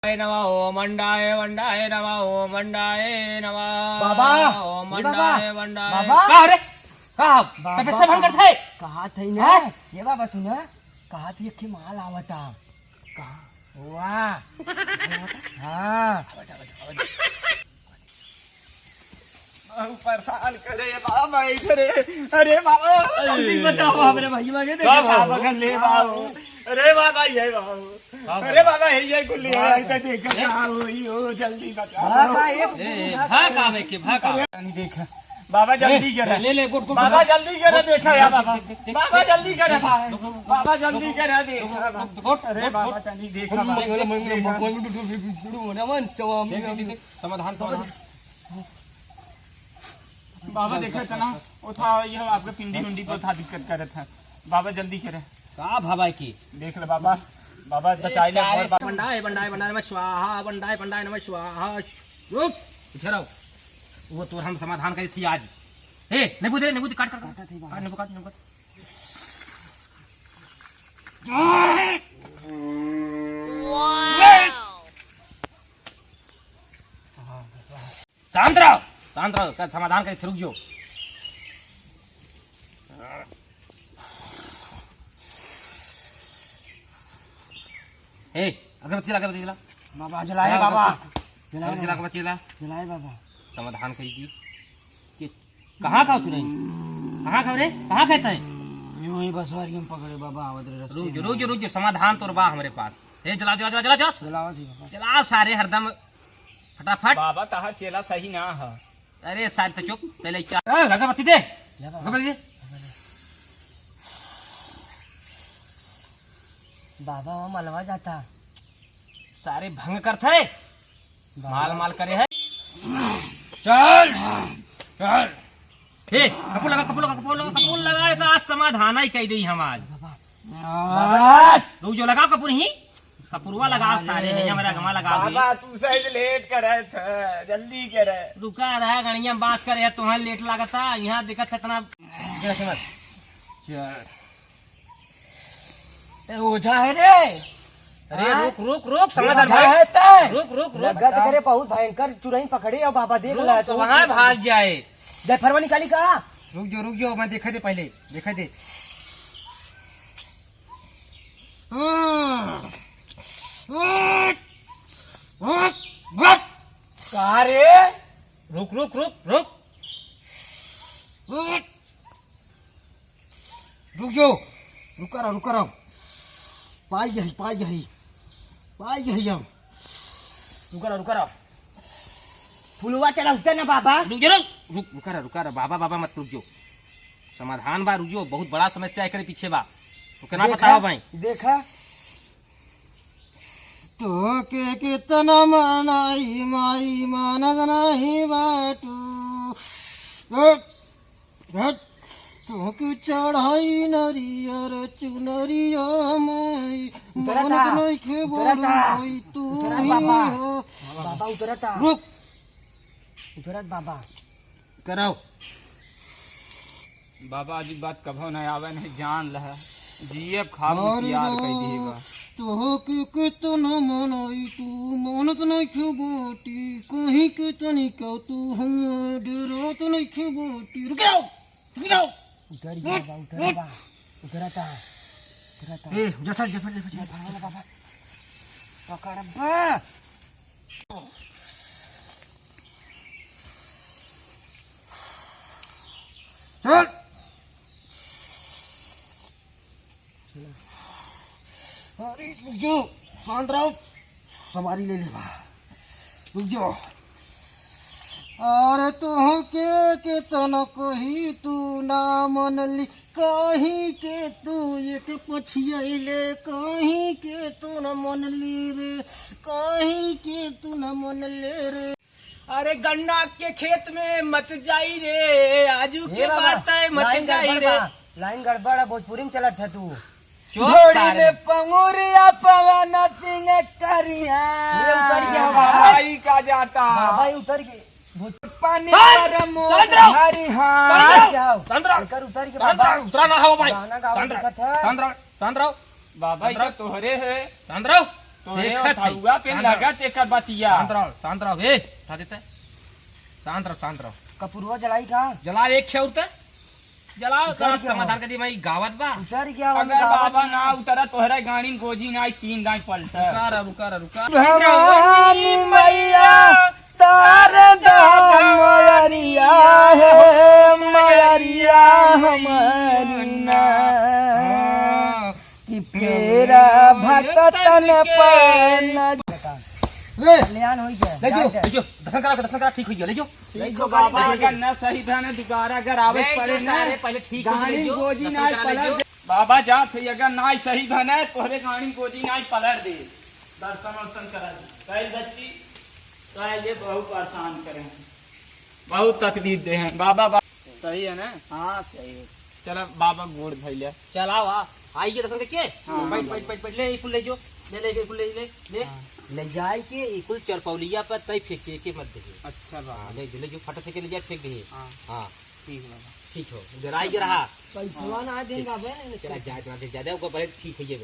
नमः ओम मंडाय वंडाय नमः ओम मंडाय नमः बाबा ओम मंडाय वंडाय बाबा का रे का तबे से भंग करथे कहा थई ना ये बाबा सुन कहा थी के माल आवता कहा वाह हां परेशान करे बाबा इधर अरे बाबा जल्दी बचाओ हमरे भैया के देख बाबा का ले बाबू अरे बाबा ये बाबू अरे बाबा ये गुल्ली है तो देख आओ जल्दी बचाओ का भाग आवे के भाग नहीं देख बाबा जल्दी करे ले ले गुट बाबा जल्दी करे देखा यार बाबा बाबा जल्दी करे बाबा जल्दी करे देख अरे बाबा तनी देखा समाधान बाबा देखा था ना वो था ये आपके पिंडी उंडी को था दिक्कत कर रहा था बाबा जल्दी करे का भावा की देख ले बाबा बाबा बचाई ले बंडाए बंडाए बंडाए नमः स्वाहा बंडाए बंडाए नमः स्वाहा रुक इधर आओ वो तो हम समाधान करी थी आज ए नींबू काट नींबू शांत रहो का समाधान करी रुक जो ए अगरबत्ती ला बाबा जलाए बाबा अगरबत्ती ला जलाए बाबा समाधान करी दी कि कहाँ खाओ नहीं कहाँ खाओ रे कहाँ कहता है यूं ही बसवारी हम पकड़े बाबा आवत रुक जो समाधान तो बा हमारे पास ए जला जलावा थी बाबा चला सारे हरदम फटाफट बाबा कहा चेला सही ना है अरे सारे तो चुप पहले अगरबत्ती दे अगरबत्ती दे बाबा वहाँ मलवा जाता सारे भंग करते माल करे है चल हे कपूर लगा का आज समाधान ही कह दी हम आज रुक जो लगाओ कपूर ही कपूरवा लगाओ सारे हमारा गमा लगा बाबा तू सही लेट करे थे जल्दी करे रुका रहा गणिया बास करे तुम्हारे लेट लागता यहाँ दिक्कत इतना चल ओझा है रे अरे रुक समाधान रुक गत करे बहुत भयंकर चुरई पकड़े और बाबा देख रहा है तो वहाँ भाग जाए जयफरवा निकाली कहा रुक जो मैं देखा दे पहले देखा दे कहा रे रुक रुका पाई यही हम रुका फुलवा चलाते ना बाबा रुका बाबा मत रुक जो समाधान बा रुक जो बहुत बड़ा समस्या है पीछे बा तो केना बताओ भाई देखा तो के कितना मनाई माई मानद नहीं बाटू तोके चढ़ाई नरियर चुनरिया माई मानद नहीं खे बोलाई तू बाबा उतरता रुक उतरत बाबा कराओ बाबा जी बात कभो नहीं आवे नहीं जान लह जीएफ खाब यार कह दीगा तो के कितना मनाई तू मानत नहीं खे बोटी कहीं के तनी को तू हम डरो तो नहीं खे बोटी रुक जाओ उतर बाबा उतरता ए जफर बाबा पकड़ बा चल अरे रुक जाओ शांत रहो सवारी ले बा रुक जाओ अरे तू के तना कही तू ना मनली कहीं के तू एक पछियाले कहीं के तू न मनली रे कहीं के तू न मनले रे अरे गन्ना के खेत में मत जाई रे आजू के बात है मत जाई रे लाइन गड़बड़ है भोजपुरी में चलत है तू घोड़ी में पंगुरिया पवन सिंह करिया ये उतर गया भाई का जाता बाबा ये उतर गए पानी गरम हरी हां उतर के बाबा उतरा ना हो भाई गाना गावा दिक्कत है तंद्रो बाबा ये तोहरे है तंद्रो तो हुआ फिर लगा तेकर बतिया। शांत रहो बे, उठा देते शांत रहो। कपूरवा जलाई का जला एक छे उठते जलाओ तो समाधान कर दी भाई गावत बा। उतर गया अगर बाबा ना उतरा तोहरा गाड़ी गोजी ना आई 3 दाई पलटा। रुका भवानी मैया शारदा मयरिया है मयरिया हमारी ना कि फेरा भक्तन पर ले कल्याण हो गया। ले जो ले जो दर्शन करा ठीक हो गया। ले जो बाबा अगर न सही धन दुबारा अगर आवे पड़े ना पहले ठीक हो गाड़ी गया। गोजी ना पलट। बाबा जा थे अगर ना सही धन है तोहरे गाड़ी गोजी ना पलट दे। दर्शन वर्शन करा दे कल बच्ची ये बहुत परेशान करे बहुत तकलीफ दे हैं बाबा। सही है ना? हाँ सही है। चलो बाबा गोड़ धैले चलाओ आइए दर्शन करके। बैठ ले कुल ले जो ले कुल ले ले जाए के कुल चरपौलिया पर तय फेंके के मत दे। अच्छा बाबा ले जो फट से के ले जाए फेंक दे। हाँ ठीक है बाबा। ठीक हो जरा रहा पैसा ना देंगे चला जाए ज्यादा ठीक है।